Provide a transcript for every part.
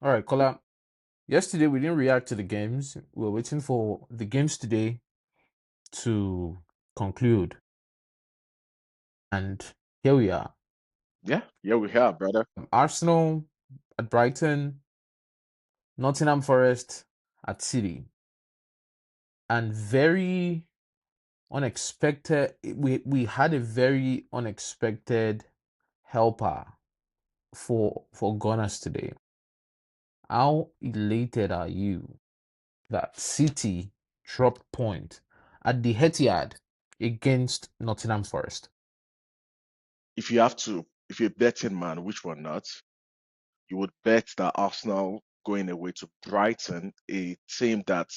All right, Kola. Yesterday we didn't react to the games. We were waiting for the games today to conclude, and here we are. Yeah, we have, brother. Arsenal at Brighton, Nottingham Forest at City, and very unexpected. We had a very unexpected helper for Gunners today. How elated are you that City dropped point at the Etihad against Nottingham Forest? If you're a betting man, which one not, you would bet that Arsenal going away to Brighton, a team that,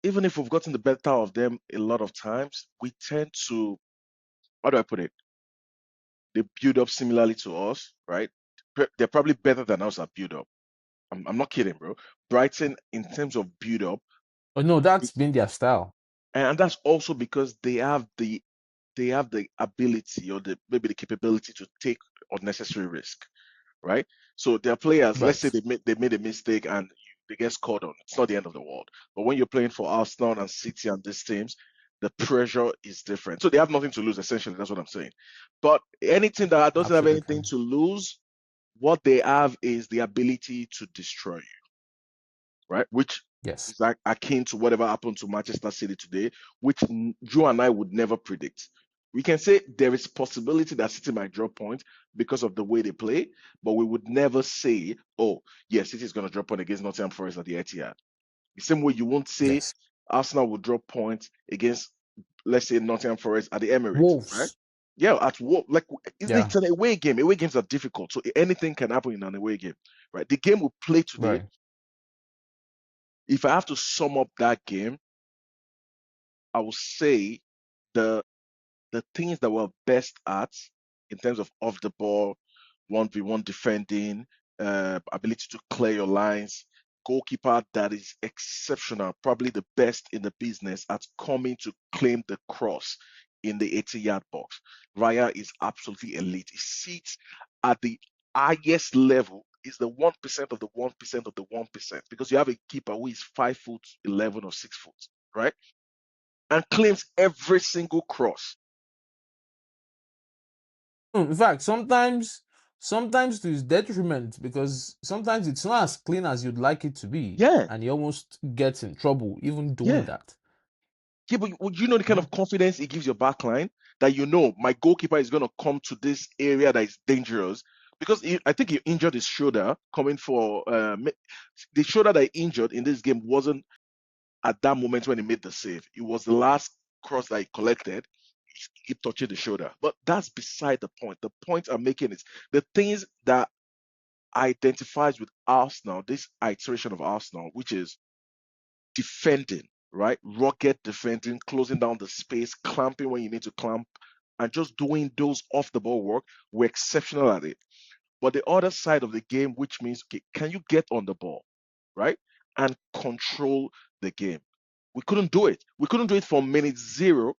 even if we've gotten the better of them a lot of times, we tend to, how do I put it? They build up similarly to us, right? They're probably better than us at build up. I'm not kidding, bro. Brighton, in terms of build up, Oh no, that's been their style. and that's also because they have the ability or maybe the capability to take unnecessary risk, right? So there are players, let's say Right. they made a mistake and they get scored on. It's not the end of the world. But when you're playing for Arsenal and City and these teams, the pressure is different. So they have nothing to lose, essentially. That's what I'm saying. But any team that doesn't have anything Absolutely. to lose, what they have is the ability to destroy you, right? Which Yes. is like akin to whatever happened to Manchester City today, which you and I would never predict. We can say there is possibility that City might drop points because of the way they play, but we would never say, "Oh, yes, City is going to drop point against Nottingham Forest at the Etihad." The same way you won't say Yes. Arsenal will drop points against, let's say, Nottingham Forest at the Emirates, right? Wolves. Yeah, at what? Like Yeah. it's an away game. Away games are difficult, so anything can happen in an away game, right? The game we play today, Right. if I have to sum up that game, I would say the the things that we're best at in terms of off the ball, 1v1 defending, ability to clear your lines, goalkeeper that is exceptional, probably the best in the business at coming to claim the cross in the 80-yard box. Raya is absolutely elite. He sits at the highest level. Is the 1% of the 1% of the 1% because you have a keeper who is 5 foot 11 or 6 foot, right? And claims every single cross. In fact, sometimes to his detriment because sometimes it's not as clean as you'd like it to be, Yeah, and he almost gets in trouble even doing yeah. that. Yeah, but you know the kind Yeah. of confidence it gives your backline that my goalkeeper is going to come to this area that is dangerous because I think he injured his shoulder coming for the shoulder that he injured in this game wasn't at that moment when he made the save. It was the last cross that he collected. He kept touching the shoulder, but that's beside the point. The point I'm making is the things that identifies with Arsenal, this iteration of Arsenal, which is defending, right? Rocket defending, closing down the space, clamping when you need to clamp, and just doing those off the ball work. We're exceptional at it. But the other side of the game, which means, okay, can you get on the ball, right? And control the game. We couldn't do it. We couldn't do it from minute zero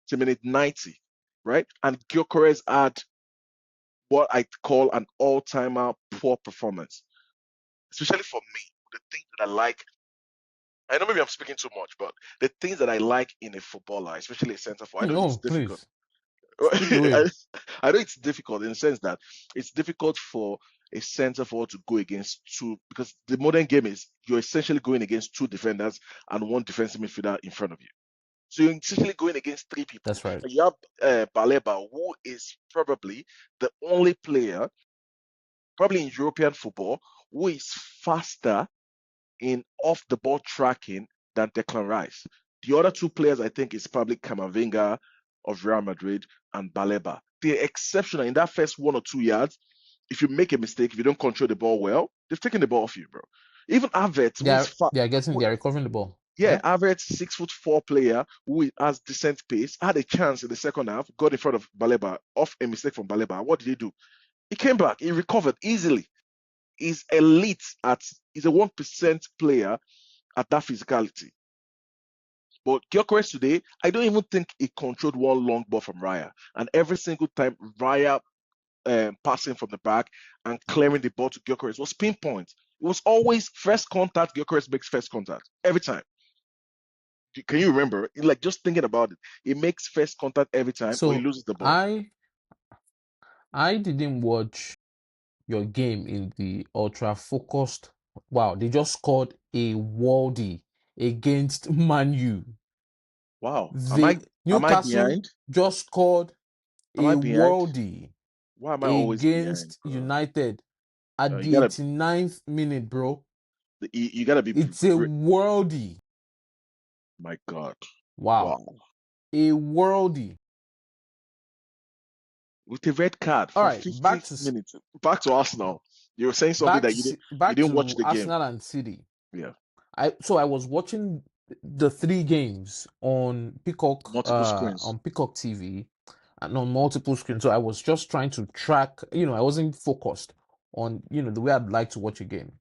to minute 90, right? And Gyökeres had what I call an all-timer poor performance, especially for me. The thing that I like, I know maybe I'm speaking too much, but the things that I like in a footballer, especially a centre forward, I know No, it's difficult. please speak I, away. I know it's difficult in the sense that it's difficult for a centre forward to go against two because the modern game is you're essentially going against two defenders and one defensive midfielder in front of you. So you're essentially going against three people. That's right. And you have Baleba, who is probably the only player, probably in European football, who is faster in off the ball tracking than Declan Rice. The other two players, I think, is probably Camavinga of Real Madrid and Baleba. They're exceptional in that first 1 or 2 yards. If you make a mistake, if you don't control the ball well, they've taken the ball off you, bro. Even Havertz, They are they are getting they are recovering the ball. yeah, Yeah. Havertz, 6'4" player who has decent pace, had a chance in the second half, got in front of Baleba off a mistake from Baleba. What did he do? He came back, he recovered easily. He's elite he's a 1% player at that physicality. But Gyökeres today, I don't even think he controlled one long ball from Raya. And every single time Raya passing from the back and clearing the ball to Gyökeres was pinpoint. It was always first contact. Gyökeres makes first contact every time. Can you remember? Like just thinking about it, he makes first contact every time, or he So loses the ball. I didn't watch your game in the ultra focused. Wow, they just scored a worldie against Man U. Wow. The Am I Newcastle behind? just scored Am a I behind? worldie Why am I always behind, against bro? United at You the gotta 89th minute, bro. you gotta be. It's a worldie. My God. Wow. Wow. A worldie. With a red card All for right, 50th minute. Back to Arsenal. You were saying something that you back didn't watch to the game. Arsenal and City. Yeah. I was watching the three games Multiple screens. on Peacock TV and on multiple screens. So I was just trying to track, I wasn't focused on, the way I'd like to watch a game.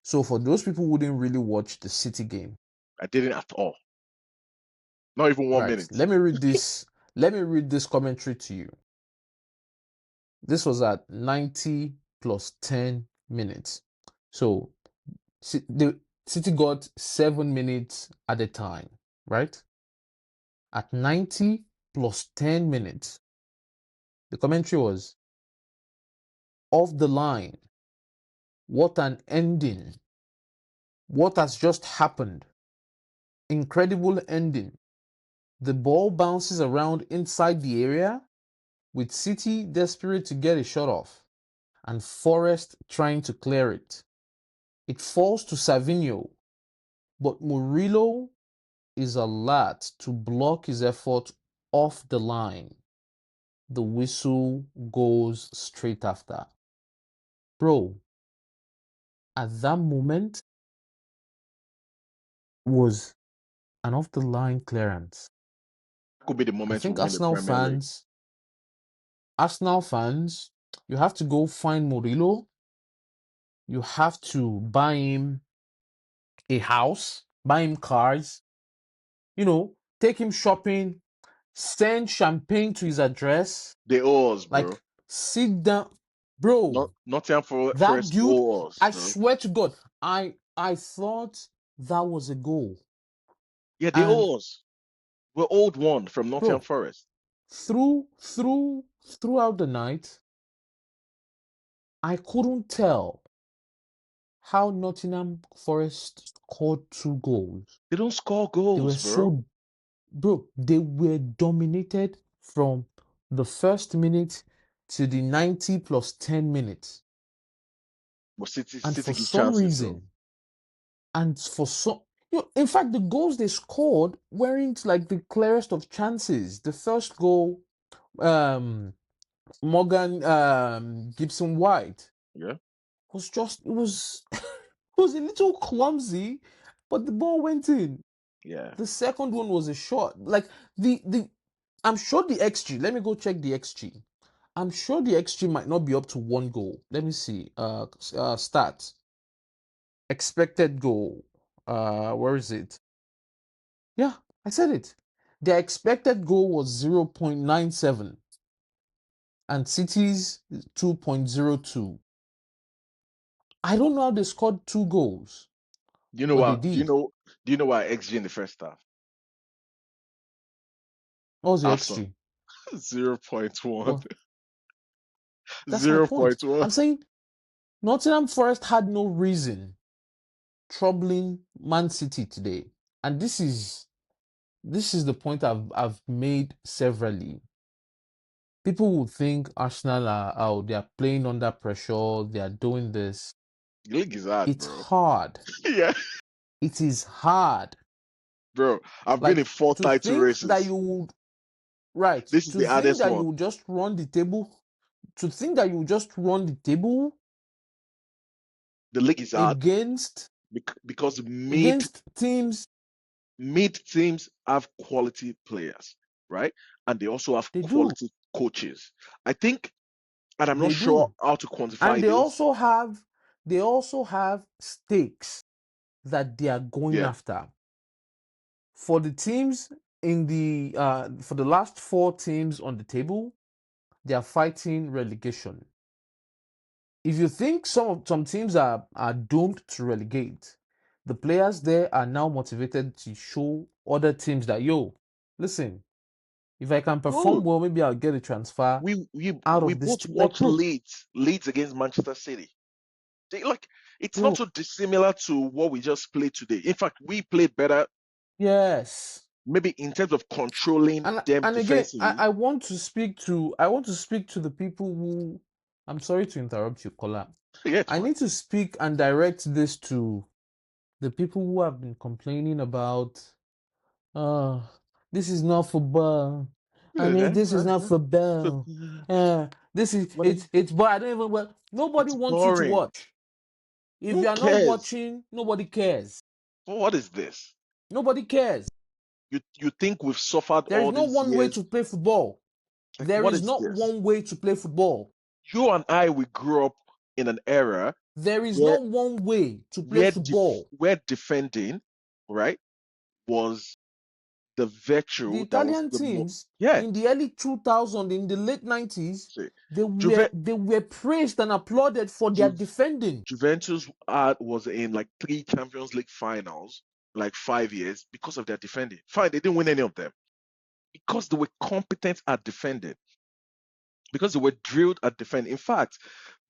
So for those people who didn't really watch the City game, I didn't at all. Not even 1 minute. Let me read this commentary to you. This was at 90 plus 10 minutes. So the City got 7 minutes at a time, right? At 90 plus 10 minutes, the commentary was off the line. What an ending. What has just happened? Incredible ending. The ball bounces around inside the area with City desperate to get a shot off and Forest trying to clear it. It falls to Savinho, but Murillo is alert to block his effort off the line. The whistle goes straight after. Bro, at that moment was an off the line clearance. Could be the I moment we think win the Premier League. Arsenal fans, you have to go find Murillo. You have to buy him a house, buy him cars, take him shopping, send champagne to his address, They owe us, bro. like sit down. Bro, Nottingham that Forest dude, owe us, I bro. swear to God, I thought that was a goal. Yeah, they And owe us. We're owed one from Nottingham bro, Forest. throughout the night, I couldn't tell how Nottingham Forest scored 2 goals. They don't score They were goals, bro. so, bro, they were dominated from the first minute to the 90 plus 10 minutes. But And City for give some chances though. reason, and for some, in fact, the goals they scored weren't like the clearest of chances. The first goal, um, Morgan Gibson White Yeah, it was it was a little clumsy, but the ball went in. yeah. The second one was a shot. Like the I'm sure the XG. Let me go check the XG. I'm sure the XG might not be up to 1 goal. Let me see. Stats. Expected goal. Where is it? Yeah, I said it. Their expected goal was 0.97 and City's 2.02. I don't know how they scored 2 goals, You know but they what? did. Do you know why XG in the first half? What was the Arsenal XG? 0.1. Well, that's my Zero point. point 0.1. I'm saying Nottingham Forest had no reason troubling Man City today. And this is the point I've made severally. People will think Arsenal are out, they are playing under pressure, they are doing this. The league is hard, It's bro. hard. Yeah, It is hard. bro. I've been in Like 4 to title think that races. you would right, This is to the think hardest that you one. would just run the table, to think that you just run the table The league is hard against because teams mid teams have quality players, right? And they also have they do. quality coaches. I think, and I'm not They sure do. how to And quantify this. they also have stakes that they are going Yeah, after. For the teams in the for the last 4 teams on the table, they are fighting relegation. if you think some teams are doomed to relegate, the players there are now motivated to show other teams that, yo, listen, if I can perform Bro, well, maybe I'll get a transfer out we of this both team. Like, watch bro, Leeds against Manchester City. Like it's not bro, so dissimilar to what we just played today. In fact, we played better, yes. maybe in terms of controlling them And again, defensively. I want to speak to the people who, I'm sorry to interrupt you, Kola. Yeah, it's I fine. need to speak and direct this to the people who have been complaining about, uh, this is not football. I mean, this is not football. This is But it's but I don't even well, nobody it's wants you to boring. watch. If Who you are not cares? watching, nobody cares. What is this? Nobody cares. You think we've suffered There is all no these one way years? to play football. Like, There what is is not this? one way to play football. You and I, we grew up in an era There is where not one way to play football. where defending, right, was the The virtue that was Italian the mo teams yeah. in the early 2000s, in the late 90s, See, they Juve, were they were praised and applauded for their Ju, defending. Juventus was in like 3 Champions League finals, like 5 years because of their defending. Fine, they didn't win any of them because they were competent at defending, because they were drilled at defending. In fact,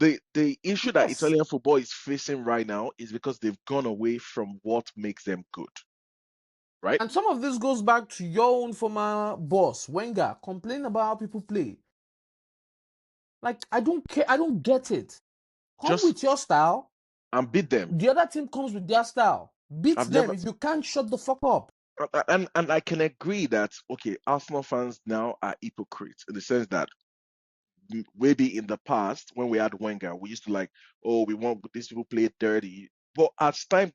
the issue that Yes. Italian football is facing right now is because they've gone away from what makes them good, right? And some of this goes back to your own former boss, Wenger, complaining about how people play. Like, I don't care. I don't get it. Come Just with your style. and beat them. The other team comes with their style. Beat I've them. never If you can't, shut the fuck up. and I can agree that okay, Arsenal fans now are hypocrites in the sense that maybe in the past when we had Wenger, we used to like, oh, we want these people play dirty. But as time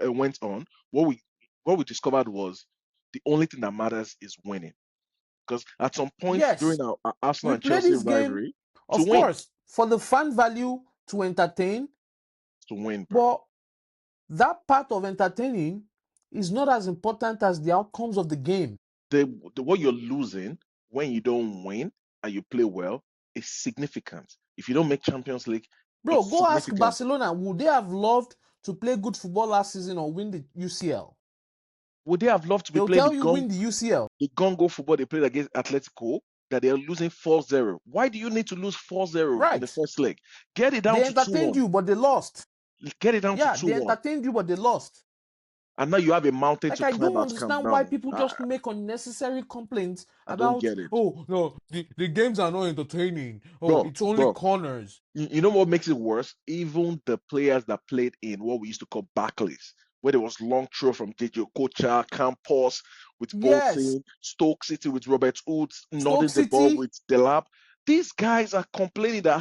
went on, what we discovered was the only thing that matters is winning. Because at some point Yes, during our Arsenal we and play Chelsea this game, rivalry, to of win, course, for the fan value to entertain, to win, bro. but that part of entertaining is not as important as the outcomes of the game. What you're losing when you don't win and you play well is significant. If you don't make Champions League, Bro, it's go ask significant. Barcelona, would they have loved to play good football last season or win the UCL? Would they have loved to be They'll playing tell you win the UCL. the Gongo football they played against Atletico that they are losing 4-0? Why do you need to lose 4-0 in the Right. first leg? Get it down They to entertained 2-1. you, but they lost. Get it down to Yeah, they 2-1. entertained you, but they lost. And now you have a mountain Like, to I climb don't at Camp understand why Nou. people just make unnecessary complaints I don't about, get it. oh, no, the games are not entertaining. Oh, Bro, it's only bro, corners. you know what makes it worse? Even the players that played in what we used to call Barclays, where there was long throw from DJ Kocha, Campos with Yes, Bolton, Stoke City with Robert Woods, Stoke nodding the ball City. with Delap. These guys are complaining that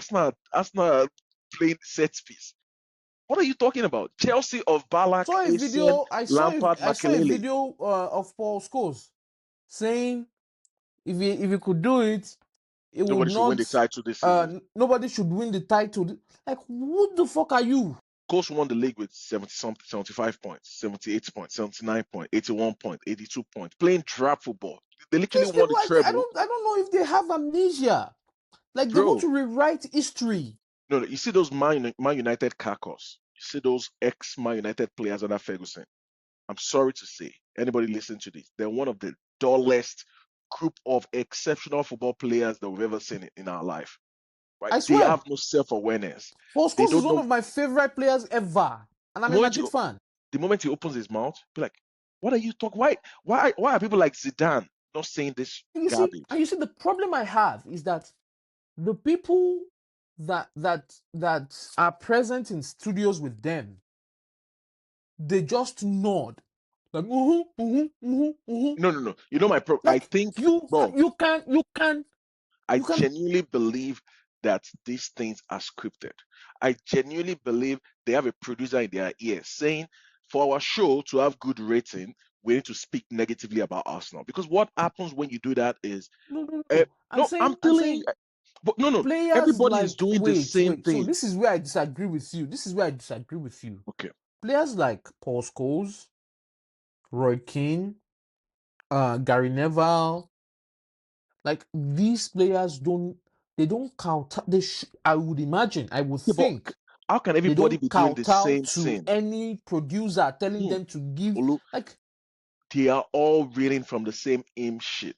Arsenal are playing set piece. What are you talking about? Chelsea of Balak, Saw a Essien, video. Lampard, I saw a Makelele. video of Paul Scholes saying if he could do it, it would Nobody should win the not. title this season. Nobody should win the title. Like, who the fuck are you? Coach won the league with 70 something, 75 points, 78 points, 79 points, 81 points, 82 points, playing trap football. They literally These won people, the treble. I don't know if they have amnesia. Like, they want Bro, to rewrite history. no, you see those Man United carcass. You see those ex-Man United players under Ferguson. I'm sorry to say, anybody listening to this, they're one of the dullest group of exceptional football players that we've ever seen in our life. Right? I They swear. have no self-awareness. Paul They Scholes is don't one know of my favorite players ever. And the I'm a moment Madrid you fan. the moment he opens his mouth, be like, what are you talking? Why are people like Zidane not saying this garbage? You see, the problem I have is that the people that are present in studios with them, they just nod. Like, No. You know my pro. I Like, think, you bro, I you can. genuinely believe that these things are scripted. I genuinely believe they have a producer in their ear saying, for our show to have good rating, we need to speak negatively about Arsenal. Because what happens when you do that is, No. no, I'm I'm telling you, saying but no. players Everybody is like, doing the same wait. So thing. this is where I disagree with you. This is where I disagree with you. Okay. Players like Paul Scholes, Roy Keane, Gary Neville, like these players don't. They don't kowtow. I would imagine. I would Yeah, but think how can they everybody don't be doing the kowtow same to thing? any producer telling them to give Olu, like. they are all reading from the same aim sheet,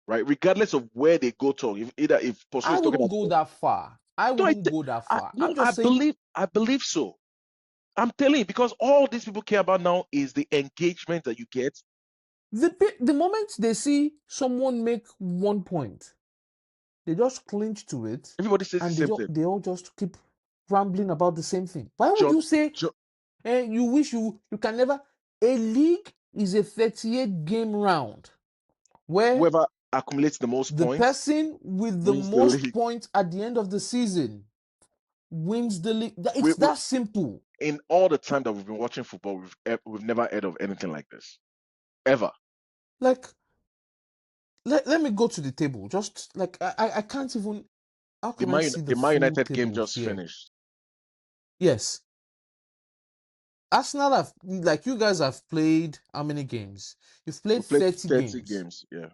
right? Regardless of where they go to, if Posu I is talking wouldn't about, go that far. I no, wouldn't go that far. no, I'm just saying I believe so. I'm telling you, because all these people care about now is the engagement that you get. the moment they see someone make 1 point, they just clinch to it, Everybody says the and same thing. they all just keep rambling about the same thing. Why would John, you say, John, you wish you can never? A league is a 38 game round where whoever accumulates the most the points person with the wins the most league. points at the end of the season wins the league. We, It's that simple. in all the time that we've been watching football, we've never heard of anything like this ever. Like, let me go to the table. Just like I can't even. How can I see the The Man full United game table just here? finished. Yes, Arsenal have, like, you guys have played how many games? You've We played played 30 30 games. games. Yeah.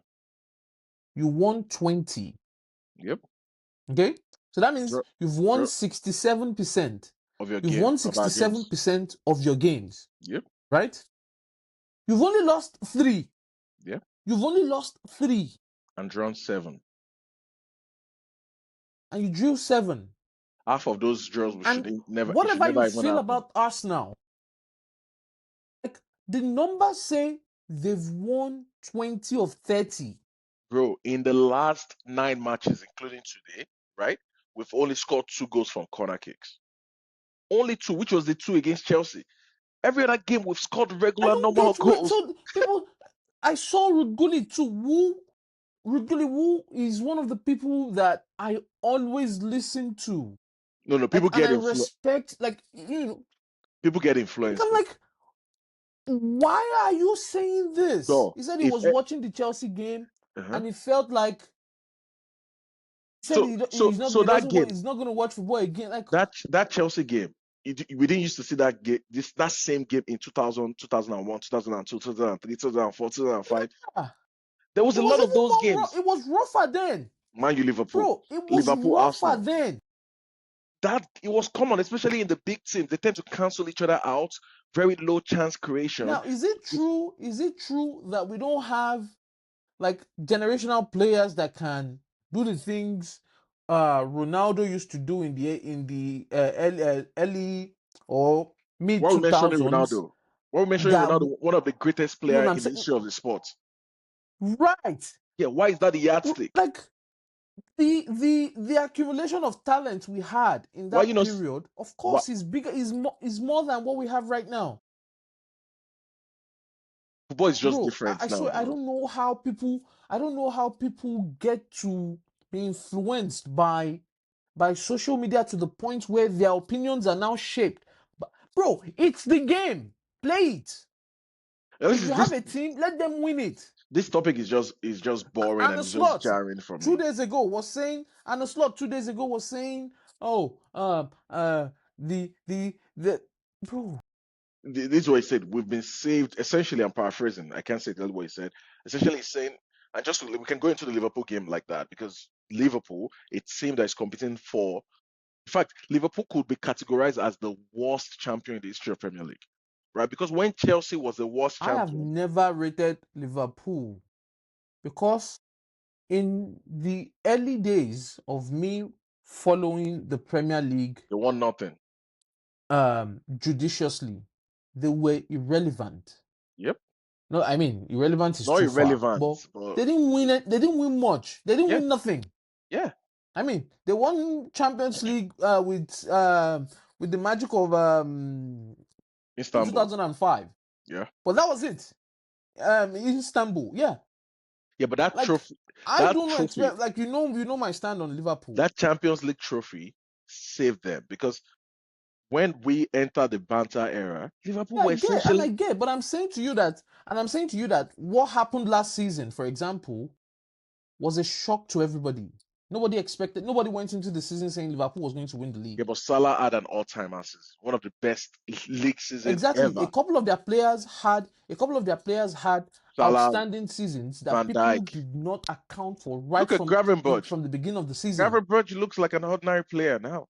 You won 20. Yep. Okay? So that means Draw, you've won draw 67%. of your You've game won of our games. 67% of your games, Yep. right? You've only lost 3. Yeah. You've only lost 3 And drawn 7. and you drew 7. Half of those draws And it should whatever you never even feel happen. about Arsenal, like, the numbers say they've won 20 of 30. Bro, in the last 9 matches, including today, right? We've only scored 2 goals from corner kicks. Only 2, which was the 2 against Chelsea. Every other game we've scored I regular don't normal get where. goals. So people, I saw Rudguli too. Rudguli Wu is one of the people that I always listen to. No, Like, and I respect. Like, people get like, influenced, I'm bro. like, why are you saying this? So He said he if was watching the Chelsea game, uh-huh. and he felt like he said he's not. So He that doesn't want. game, He's not going to watch football again. Like, that Chelsea game, we didn't used to see that game, that same game in 2000, 2001, 2002, 2003, 2004, 2005. ah, There was it a was lot of even those more. games. It was rougher then, Man U, Liverpool, bro. It was Liverpool, rougher Arsenal. then. That it was common, especially in the big teams. They tend to cancel each other out. Very low chance creation. Now, is it true? Is it true that we don't have like generational players that can do the things Ronaldo used to do in the early or mid While we two mentioning thousands? Ronaldo, while we mentioning That Ronaldo, one of the greatest you know player what I'm in the saying? history of the sport. Right. Yeah, why is that the yardstick? Like the accumulation of talent we had in Why you that know? period, of What course, is bigger, is more than what we have right now. football is just Bro, different I now, swear, bro. I don't know how people get to be influenced by social media to the point where their opinions are now shaped. But bro, it's the game. Play it. Now, If you have a team, let them win it. this topic is just boring And and the it's just slot jarring for two me. days ago was saying, and the slot 2 days ago was saying, oh, the bro. This is what he said. We've been saved. Essentially, I'm paraphrasing. I can't say exactly what he said. Essentially, he's saying, and we can go into the Liverpool game like that because Liverpool, it seemed that it's competing for. In fact, Liverpool could be categorized as the worst champion in the history of Premier League, right? Because when Chelsea was the worst I have champion, never rated Liverpool because in the early days of me following the Premier League they won nothing. judiciously, they were irrelevant. Yep, No, I mean irrelevant is not too far, irrelevant, but but they didn't win it. They didn't win much. They didn't yeah, win nothing. yeah, I mean, they won Champions League with the magic of in Istanbul. 2005, Yeah, but that was it. In Istanbul, yeah. yeah, but that Like, trophy, I that don't trophy, expect, like, you know my stand on Liverpool. that Champions League trophy saved them because when we enter the banter era, Liverpool Yeah, were I essentially get, but I'm saying to you that what happened last season, for example, was a shock to everybody. Nobody went into the season saying Liverpool was going to win the Yeah, league. but Salah had an all-time assist, one of the best league season Exactly. A ever. couple of their players had Salah, outstanding seasons that Van people Dijk. did not account for Look right at Gravenberch. from the beginning of the season. Gravenberch looks like an ordinary player now.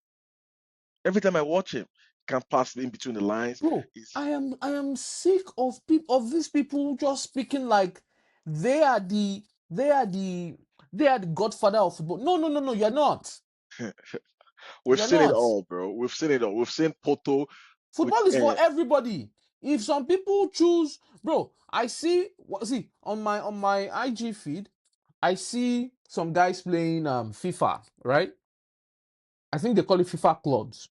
Every time I watch him, he can't pass in between the lines. Bro, He's I am sick of these people just speaking like they are the they are the they are the godfather of football. No, no, no, no, you're not. we've You're seen it not. all, bro. We've seen it all. We've seen Porto with Football is for everybody. If some people choose, bro, see on my IG feed, I see some guys playing FIFA, right? I think they call it FIFA clubs.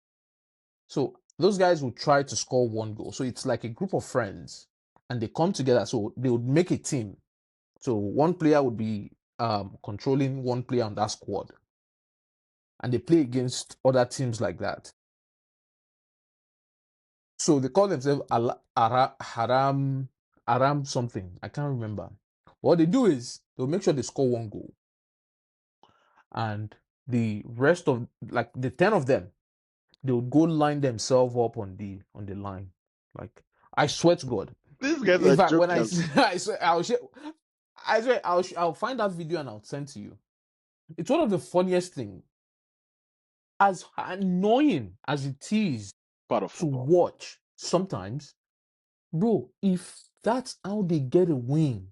So those guys will try to score one goal. So it's like a group of friends and they come together. So they would make a team. So one player would be controlling one player on that squad. And they play against other teams like that. So they call themselves Haram something. I can't remember. What they do is they'll make sure they score one goal. And the rest of like the 10 of them, they would go line themselves up on the line. Like I swear to God. these guys In are fact, when jokers. I swear I'll find that video and I'll send to you. It's one of the funniest things. As annoying as it is Part of to football. watch sometimes, bro, if that's how they get a win,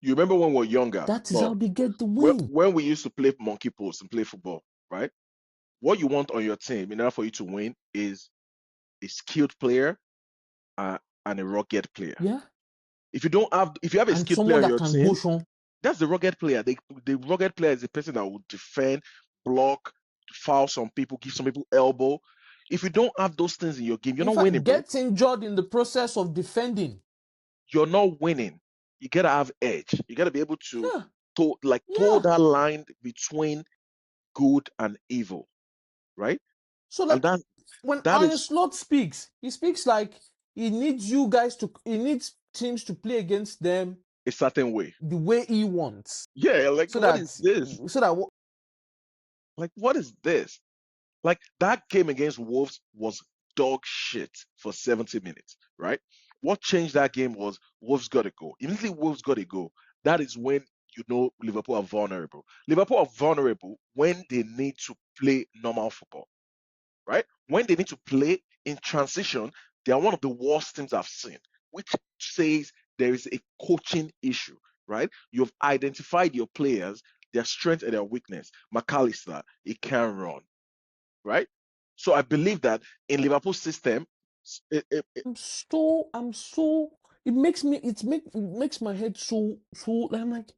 You remember when we were younger? that is how Well, they get the when, win. when we used to play monkey post and play football, right? What you want on your team in order for you to win is a skilled player and a rugged player. Yeah. If you have a And skilled player someone on that your can team, push on. that's the rugged player. The rugged player is the person that will defend, block, foul some people, give some people elbow. If you don't have those things in your game, you're In not fact, winning, bro. gets injured in the process of defending. You're not winning. You gotta have edge. You gotta be able to Yeah. toe Yeah. that line between good and evil, right? So And like when that Arne is Slot speaks, he speaks like he needs teams to play against them a certain way. the way he wants. Yeah, like So what is that this? so that Like what is this? Like that game against Wolves was dog shit for 70 minutes, right? What changed that game was Wolves got to go. Immediately Wolves got to go. That is when you know Liverpool are vulnerable. Liverpool are vulnerable when they need to play normal football, right? When they need to play in transition, they are one of the worst teams I've seen, which says there is a coaching issue, right? You've identified your players, their strength and their weakness. McAllister, he can run, right? So I believe that in Liverpool's system, I'm so it makes my head so I'm like,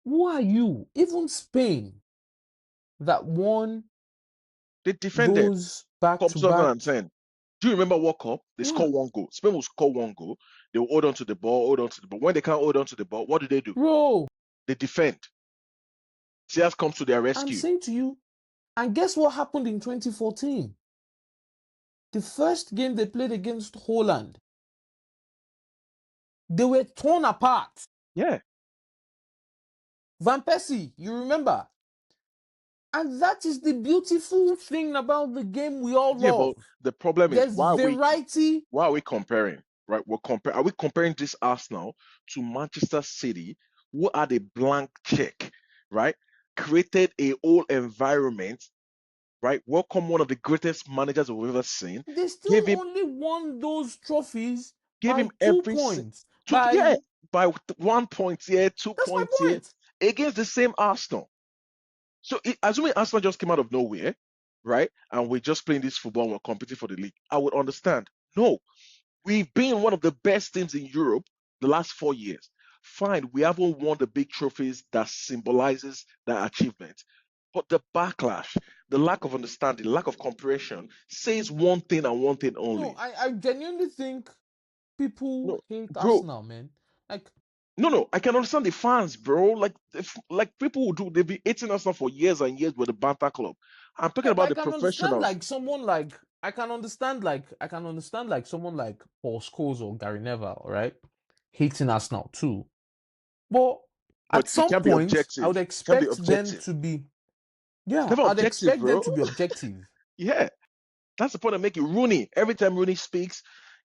who are you? Even Spain that won they defended. those back Cup to back. 2010. Do you remember World Cup? They Yeah, score one goal. Spain will score one goal. They will hold on to the ball, hold on to the ball. When they can't hold on to the ball, what do? bro. They defend. Sears comes to their I'm rescue. saying to you, and guess what happened in 2014? The first game they played against Holland, they were torn apart. Yeah. Van Persie, you remember? And that is the beautiful thing about the game we all Yeah, but love. the problem is There's variety. why are we comparing? Right? Are we comparing this Arsenal to Manchester City, who had a blank check, right? Created a whole environment, right? Welcome one of the greatest managers we've ever seen. They Gave still him only won those trophies gave by him two every points. yeah, By by 1 point here, two That's my points here point. against the same Arsenal. So assuming Arsenal just came out of nowhere, right? And we're just playing this football and we're competing for the league, I would understand. No, we've been one of the best teams in Europe the last 4 years. Fine, we haven't won the big trophies that symbolizes that achievement. But the backlash, the lack of understanding, lack of comprehension says one thing and one thing No, only. I genuinely think people No, hate bro, Arsenal, man. Like no, I can understand the fans, bro. Like, like people who do, they've been hating us now for years and years with the Banter Club. I'm talking like about I the can understand professionals. like someone like I can understand like someone like Paul Scholes or Gary Neville, right? Hating Arsenal too. But But At it some can't be point, I would objective. It can't be expect them objective. to be, It's yeah, never I'd objective, expect them bro. to be objective. Yeah. That's the point I'm making. Rooney, every time Rooney speaks,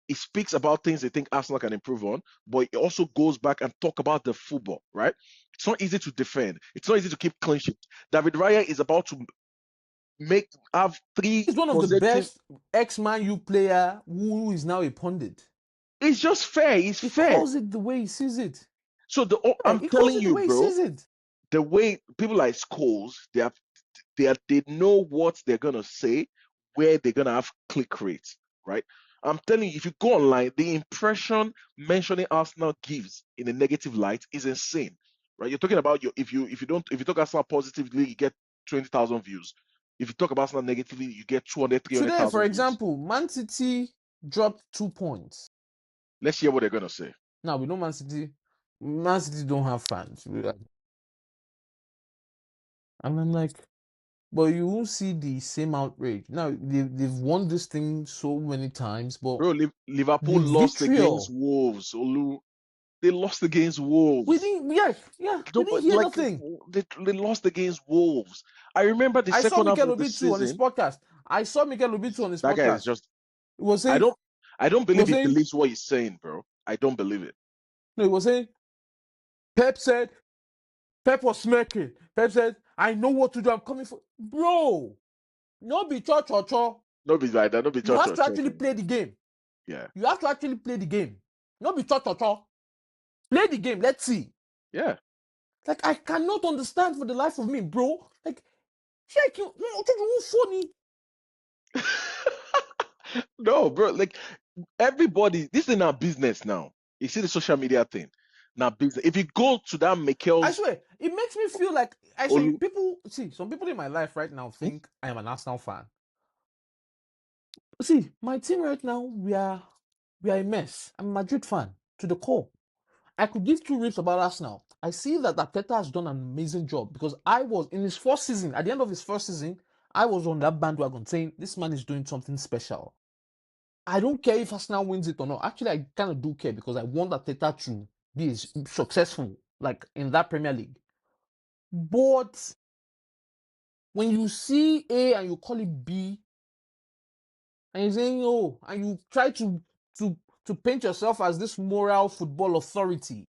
he speaks about things they think Arsenal can improve on, but he also goes back and talk about the football, right? It's not easy to defend. It's not easy to keep clean sheet. David Raya is about to have three He's one of the consecutive. best ex-Man U player who is now a pundit. It's just fair. It's He fair. calls it the way he sees it. So Yeah, I'm he calls telling it the you, way he bro, sees it. the way people like Scholes, they know what they're gonna say, where they're gonna have click rates, right? I'm telling you, if you go online, the impression mentioning Arsenal gives in a negative light is insane, right? You're talking about if you talk Arsenal positively, you get 20,000 views. If you talk about Arsenal negatively, you get 200, Today, for 300,000 views. example, Man City dropped 2 points. Let's hear what they're gonna say. Now we know Man City. Man City don't have fans, and I'm like, but you won't see the same outrage. Now they've won this thing so many times, but Bro, Liverpool the lost against vitriol. Wolves. Olu, they lost against Wolves. We No, didn't but hear like nothing. they lost against Wolves. I remember the I saw second half Mikel of the Obitu on his season. podcast. I saw Mikel Obitu on his That guy is podcast. just He was I saying, don't I don't he believe was he saying, believes what he's saying, bro. I don't believe it. no, he was saying, Pep said, Pep was smirking. Pep said, I know what to do. I'm coming for, bro. No be cho cho cho. No be like that, no be You church have or to church. actually play the game. Yeah. You have to actually play the game. No be cho cho cho. Play the game. Let's see. Yeah. Like I cannot understand for the life of me, bro. Like, check you. Funny. No, bro. Like everybody, this is not business now. You see the social media thing. Now business. If you go to that I Mikel's swear, it makes me feel like Olu, some people in my life right now hmm? think I am an Arsenal fan. See, my team right now, we are a mess. I'm a Madrid fan to the core. I could give two rips about Arsenal. I see that Arteta has done an amazing job because I was in his first season, at the end of his first season, I was on that bandwagon saying this man is doing something special. I don't care if Arsenal wins it or not. Actually, I kind of do care because I want Arteta to be successful, like in that Premier League. But when you see A and you call it B, and you're saying, oh, and you try to to paint yourself as this moral football authority,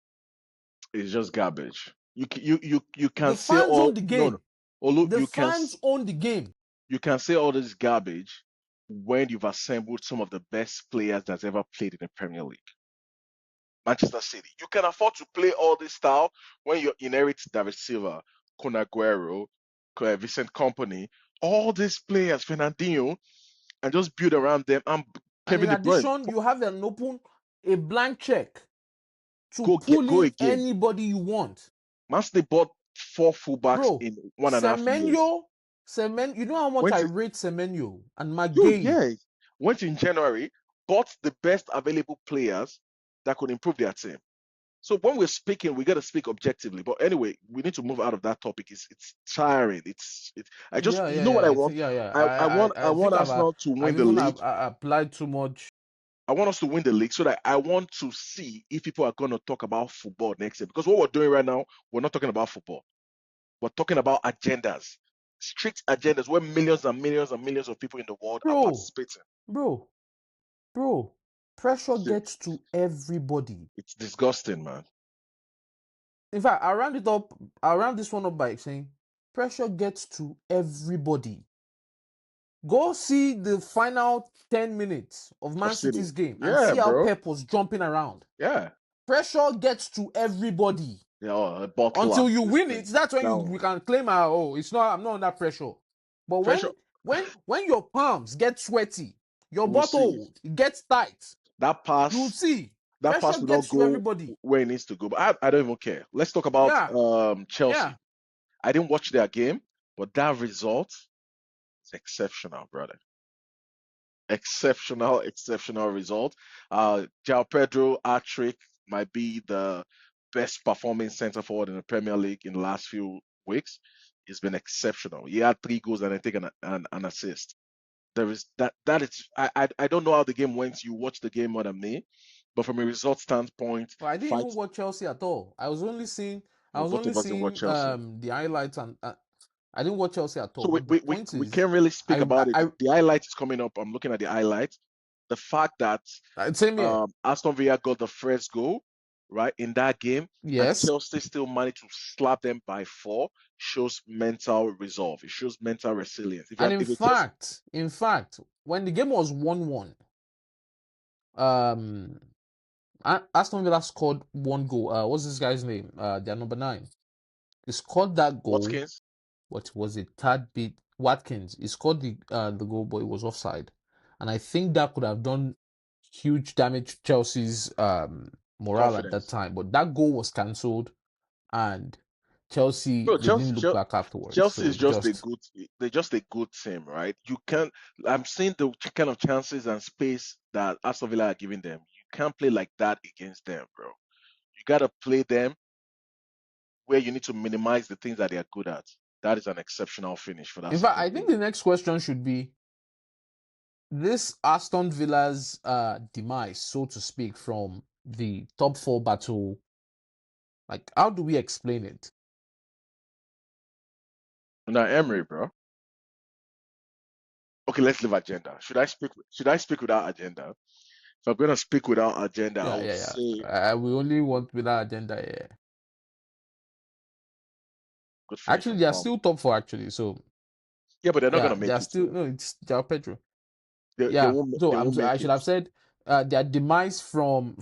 is just garbage. You can the say fans own all the no, game. Olu, The fans own the game. you can say all this garbage when you've assembled some of the best players that's ever played in the Premier League. Manchester City. You can afford to play all this style when you inherit David Silva, Kun Aguero, Vincent Company, all these players, Fernandinho, and just build around them. And And Kevin in De Bruyne, addition, you have a blank check to pull go in again. anybody you want. Man City bought four fullbacks Bro, in 1.5 years. You know how much Went I to, rate Semenyo and dude, McGay. yeah, went in January, bought the best available players that could improve their team. So when we're speaking, we got to speak objectively. But anyway, we need to move out of that topic. It's tiring. It's. I just Yeah, you yeah, know what yeah. I I want. think yeah, yeah. I I want think Arsenal to I've win the even league. applied too much. I want us to win the league so that I want to see if people are going to talk about football next year. Because what we're doing right now, we're not talking about football. We're talking about agendas, strict agendas where millions and millions and millions of people in the world are Bro, participating. bro, bro. Pressure Shit, gets to everybody. it's disgusting, man. In fact, I'll round this one up by saying pressure gets to everybody. Go see the final 10 minutes of Of Man City, City's game and yeah, see how bro, Pep was jumping around. yeah, Pressure gets to everybody. yeah. A bottle Until you this win thing. it, that's when we Now can claim it's not I'm not under pressure. But pressure. when your palms get sweaty, your We'll see. bottle gets tight, That you'll pass, see. that Pressure pass will not gets to go everybody. where it needs to go. But I don't even care. Let's talk about Yeah, Chelsea. yeah. I didn't watch their game, but that result is exceptional, brother. Exceptional, exceptional result. João Pedro hat-trick might be the best performing centre forward in the Premier League in the last few weeks. He's been exceptional. He had 3 goals and I think an assist. There is that is I don't know how the game went. You watched the game more than me, but from a result standpoint, But I didn't fight even watch Chelsea at all. I was only seeing I was both only of us didn't watch seeing Chelsea. the highlights, and I didn't watch Chelsea at all. So we, But the we, we, point we is, can't really speak about it. I The highlight is coming up. I'm looking at the highlight. The fact that same here. Aston Villa got the first goal, right, in that game, and Yes, Chelsea still managed to slap them by 4 shows mental resolve. It shows mental resilience. and If you just in fact, when the game was 1-1, um, Aston Villa scored one goal. What's this guy's name? Their number 9. He scored that goal. Watkins, What was it? Third bit Watkins. He scored the goal, but it was offside, and I think that could have done huge damage to Chelsea's morale at that confidence. time. But that goal was cancelled, and Chelsea Bro, they didn't look back afterwards. Chelsea So is they just a just good, they're just a good team, right? You can't, I'm seeing the kind of chances and space that Aston Villa are giving them. You can't play like that against them, bro. You got to play them where you need to minimize the things that they are good at. That is an exceptional finish for that in fact, I second think goal. the next question should be this Aston Villa's demise, so to speak, from the top 4 battle. Like, how do we explain it? Now, Emery, bro. Okay, let's leave agenda. Should I speak without agenda? If I'm gonna speak without agenda, I Yeah, would yeah, say yeah. We only want without agenda. Yeah. good finish Actually, from they are Palmer. still top 4. Actually, so Yeah, but they're not yeah, gonna they are make it. still So no. It's Jao Pedro. they Yeah. won't So they won't I make should it. have said their demise from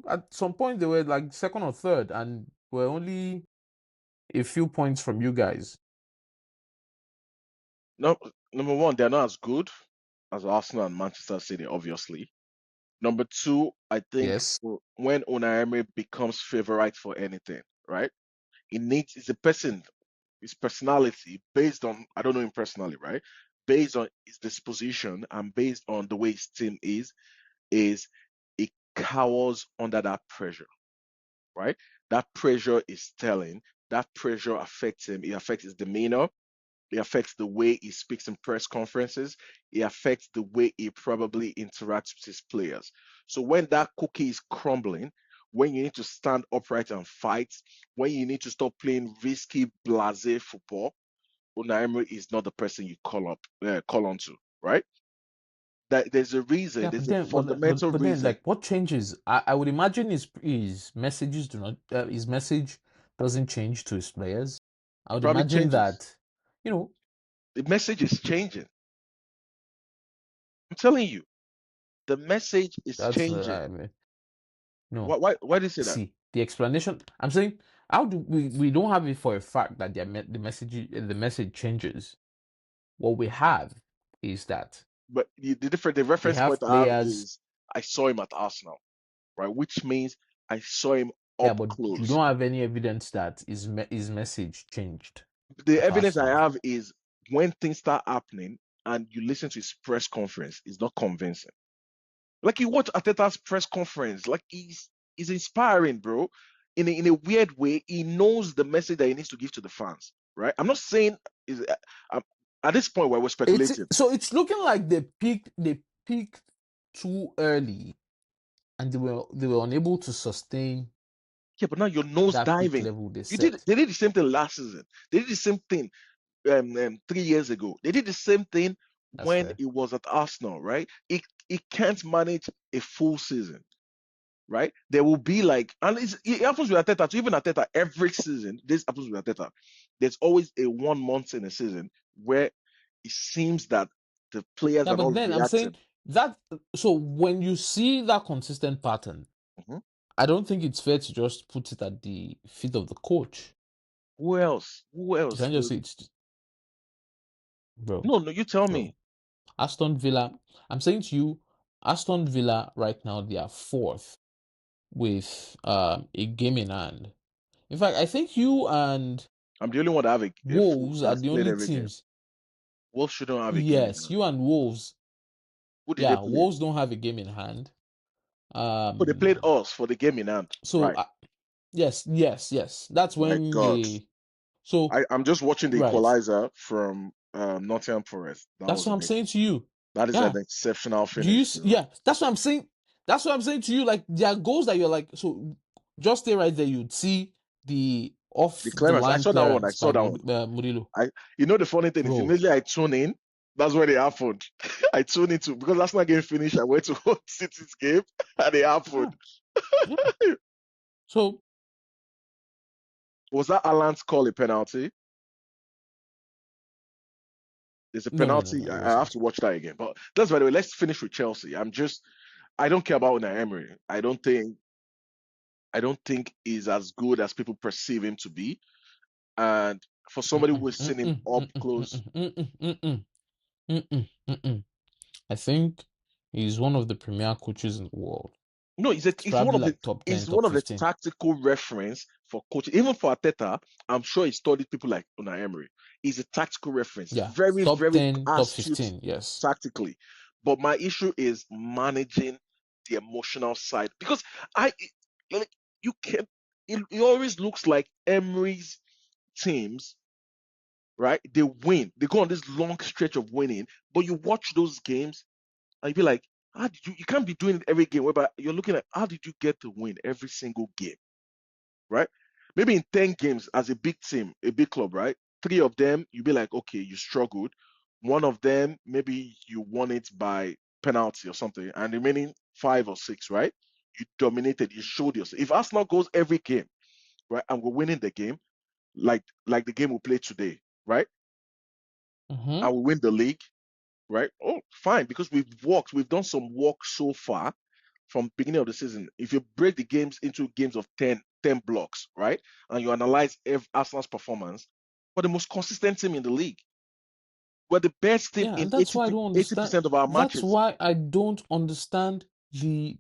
at some point they were like second or third and were only a few points from you guys. No, number one, they're not as good as Arsenal and Manchester City, obviously. Number two, I think Yes. when Unai Emery becomes favorite for anything, right? It's a person, his personality based on I don't know him personally, right? Based on his disposition and based on the way his team is it cowers under that pressure, right? That pressure is telling. That pressure affects him. It affects his demeanor. It affects the way he speaks in press conferences. It affects the way he probably interacts with his players. So when that cookie is crumbling, when you need to stand upright and fight, when you need to stop playing risky, blasé football, Unai Emery is not the person you call on to, right? That there's a reason. Yeah, but There's a then, fundamental but then, reason. like, what changes? I would imagine his messages do not his message doesn't change to his players. I It would probably imagine changes. that, you know, The message is changing. I'm telling you, the message is that's changing. I mean, no. Why do you say that? See, the explanation. I'm saying, how do we don't have it for a fact that the message changes. What we have is that But the they reference point have I have players. is I saw him at Arsenal, right? Which means I saw him Yeah, up but you close. don't have any evidence that his message changed The at evidence I Arsenal. have is when things start happening and you listen to his press conference, it's not convincing. Like you watch Arteta's press conference, like he's inspiring, bro. In a weird way, he knows the message that he needs to give to the fans, right? I'm not saying is um, at this point where we're speculating. It's looking like they peaked too early and they were unable to sustain Yeah, but now you're nose that peak diving. level they You did set. they did the same thing last season. They did the same thing 3 years ago. They did the same thing That's when fair. it was at Arsenal, right? It can't manage a full season, right? There will be like, and it happens with Arteta. Even Arteta, every season, this happens with Arteta. There's always a 1 month in a season where it seems that the players Yeah, are but not then I'm saying reacting. that so when you see that consistent pattern, Mhm. I don't think it's fair to just put it at the feet of the coach. Who else? Who You else? can just say it's bro, No, no, you tell bro. me. Aston Villa. I'm saying to you, Aston Villa right now they are fourth with a game in hand. In fact, I think you and I'm the only one that have a full Wolves are that's the played only every game. teams. Wolves shouldn't have a game in Yes, hand. you and Wolves. Who did they Yeah, play? Wolves don't have a game in hand. Oh, they played Um. us for the game in hand. So Right. yes, yes, yes. That's My when God. they. So I'm just watching the right. equalizer from Nottingham Forest. That's what I'm saying to you. That is Yeah. an exceptional Do you? finish, bro. Yeah. That's what I'm saying. That's what I'm saying to you. Like there are goals that you're like. So just stay right there. You'd see the off The the clearance. I line saw that one. I clearance saw by that one. Murillo, The funny thing is, bro. immediately I tune in, that's when it happened. I tuned into because last night game finished. I went to City's game and it Yeah, happened. yeah. So Was that Alan's call a penalty? There's a no, penalty. it I have wasn't. to watch that again. But that's by the way. Let's finish with Chelsea. I don't care about Unai Emery. I don't think he's as good as people perceive him to be. And for somebody Mm-mm, who has seen him mm-mm, up mm-mm, close, mm-mm, mm-mm, mm-mm, mm-mm, mm-mm. I think he's one of the premier coaches in the world. no, It's probably like top 10, he's one top of the 15. tactical reference for coaching. Even for Arteta, I'm sure he studied people like Unai Emery. He's a tactical reference, Yeah, very top very 10, top astute 15. Yes. tactically. But my issue is managing the emotional side because I like you can. It always looks like Emery's teams, right? They win. They go on this long stretch of winning, but you watch those games and you be like, how did you can't be doing it every game, whereby you're looking at how did you get to win every single game, right? Maybe in 10 games as a big team, a big club, right? Three of them, you'll be like, okay, you struggled. One of them, maybe you won it by penalty or something, and the remaining five or six, right? You dominated, you showed yourself. If Arsenal goes every game, right, and we're winning the game, like the game we played today, right? Mm-hmm. And we win the league, right? Oh, fine, because we've done some work so far from beginning of the season. If you break the games into games of 10 blocks, right? And you analyze Arsenal's performance, we're the most consistent team in the league. We're the best team Yeah, in and that's why I don't understand. 80% of our That's matches. why I don't understand the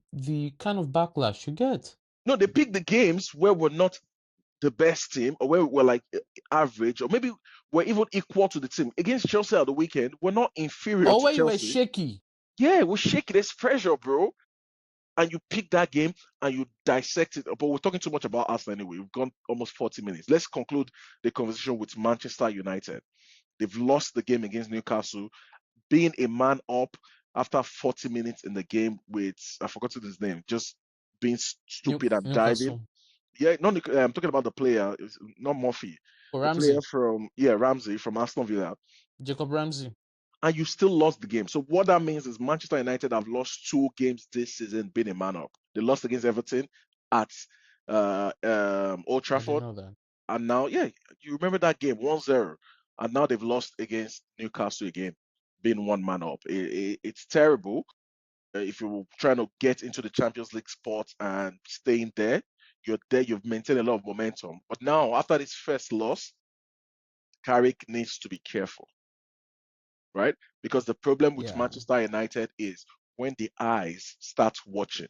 kind of backlash you get. No, they pick the games where we're not the best team or where we're like average or maybe we're even equal to the team. Against Chelsea at the weekend, we're not inferior Or to where you were Chelsea. shaky. Yeah, we're shaking. There's pressure, bro. And you pick that game and you dissect it. But we're talking too much about Arsenal anyway. We've gone almost 40 minutes. Let's conclude the conversation with Manchester United. They've lost the game against Newcastle, being a man up after 40 minutes in the game with, I forgot his name, just being stupid and diving. Newcastle. Yeah, I'm talking about the player, it's not Murphy, Or the player Ramsey. from, Ramsey from Aston Villa, Jacob Ramsey. and you still lost the game. So what that means is Manchester United have lost two games this season being a man up. They lost against Everton at Old I didn't Trafford, know that. and now, yeah, you remember that game 1-0, and now they've lost against Newcastle again, being one man up. It's terrible. If you're trying to get into the Champions League spot and staying there, you're there, you've maintained a lot of momentum. But now, after this first loss, Carrick needs to be careful, right? Because the problem with Yeah. Manchester United is when the eyes start watching,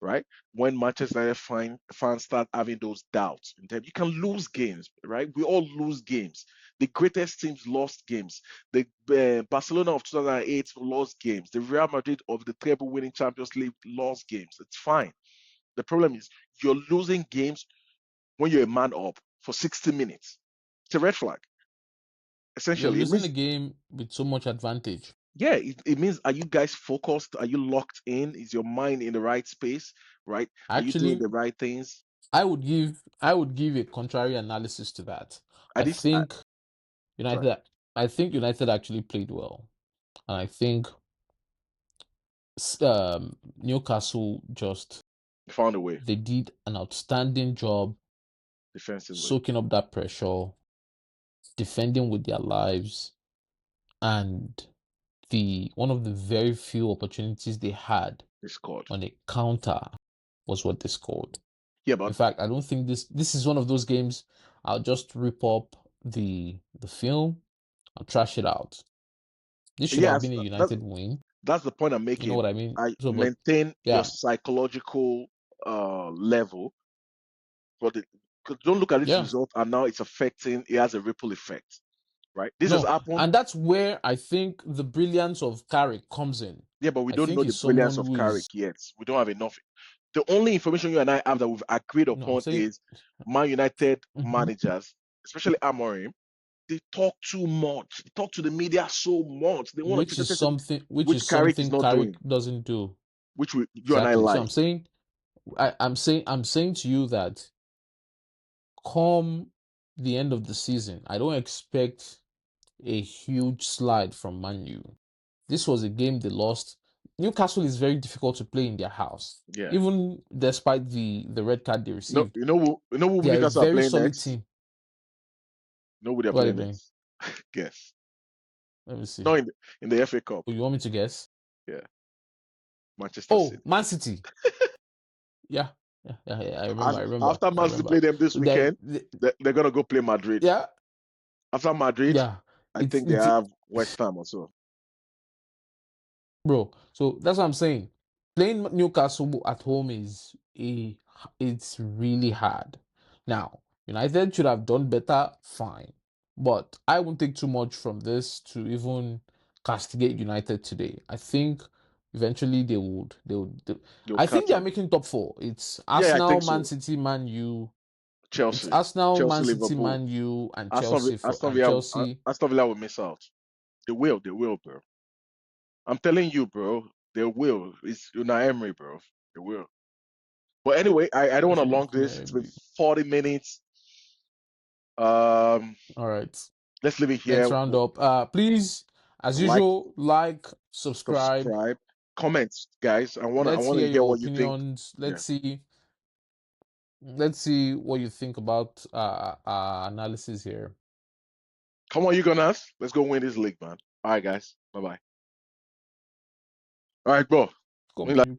right? When Manchester United fans start having those doubts in them, you can lose games, right? We all lose games. The greatest teams lost games. The Barcelona of 2008 lost games. The Real Madrid of the treble-winning Champions League lost games. It's fine. The problem is you're losing games when you're a man up for 60 minutes. It's a red flag. You're Essentially, it losing the means game with so much advantage. yeah, it means are you guys focused? Are you locked in? Is your mind in the right space? Right? Are you doing Actually, the right things? I would give a contrary analysis to that. I I did. think Sorry, United I think United actually played well. And I think Newcastle just found a way they did an outstanding job defensively. soaking up that pressure, defending with their lives, and the one of the very few opportunities they had They scored. on a counter was what they scored. Yeah, In but fact, I don't think this is one of those games I'll just rip up the film, I'll trash it out. This should have yes, been a that's United win. that's the point I'm You know making. what I mean? I So, but maintain your yeah, psychological level, but don't look at this yeah. result and now it's affecting. It has a ripple effect, right? This has No, happened. and that's where I think the brilliance of Carrick comes in. Yeah, but we I don't think know the he's someone brilliance of who is Carrick yet. We don't have enough. The only information you and I have that we've agreed no, I'm upon saying is Man United mhm, managers, especially Amorim, they talk too much. They talk to the media so much. They want to which present is themselves, something which which is Carrick is something not Carrick doing, doesn't do. which you and I Exactly. So like. I'm saying I'm saying to you that come the end of the season, I don't expect a huge slide from Man U. This was a game they lost. Newcastle is very difficult to play in their house, Yeah. even despite the red card they No, received. you know who They are a Newcastle are very playing solid next? team. You know who they're What are playing they doing? next? Guess. Let me see. No, in the FA Cup. Oh, you want me to guess? Yeah, Manchester Oh, City. Man City. Yeah, yeah. I remember. As, I remember. after I Man City remember. play them this They, weekend, they're gonna go play Madrid. yeah, After Madrid, yeah. I It's think they it's have West Ham also. bro. So that's what I'm saying. Playing Newcastle at home it's really hard. Now, United should have done better, fine. But I won't take too much from this to even castigate United today. I think eventually They'll I think catch they are up. making top four. It's Yeah, I Arsenal, think Man so. City, Man U. It's Chelsea, Arsenal, Chelsea, Man City, Liverpool, Man U, and Chelsea Aston and Villa, Chelsea. Aston Villa will miss out. They will, bro. I'm telling you, bro. They will. It's Unai Emery, bro. They will. But anyway, I don't want to Actually, long this. It's been maybe. 40 minutes. Um, All right. let's leave it Let's here. round up. Please, as Like, usual, like, subscribe. subscribe, comments, guys. I Let's wanna hear hear your what you think. opinions. Yeah. Let's see what you think about our analysis here. Come on, you Gunners. Let's go win this league, man. All right, guys. Bye bye. All right, bro. Come on, you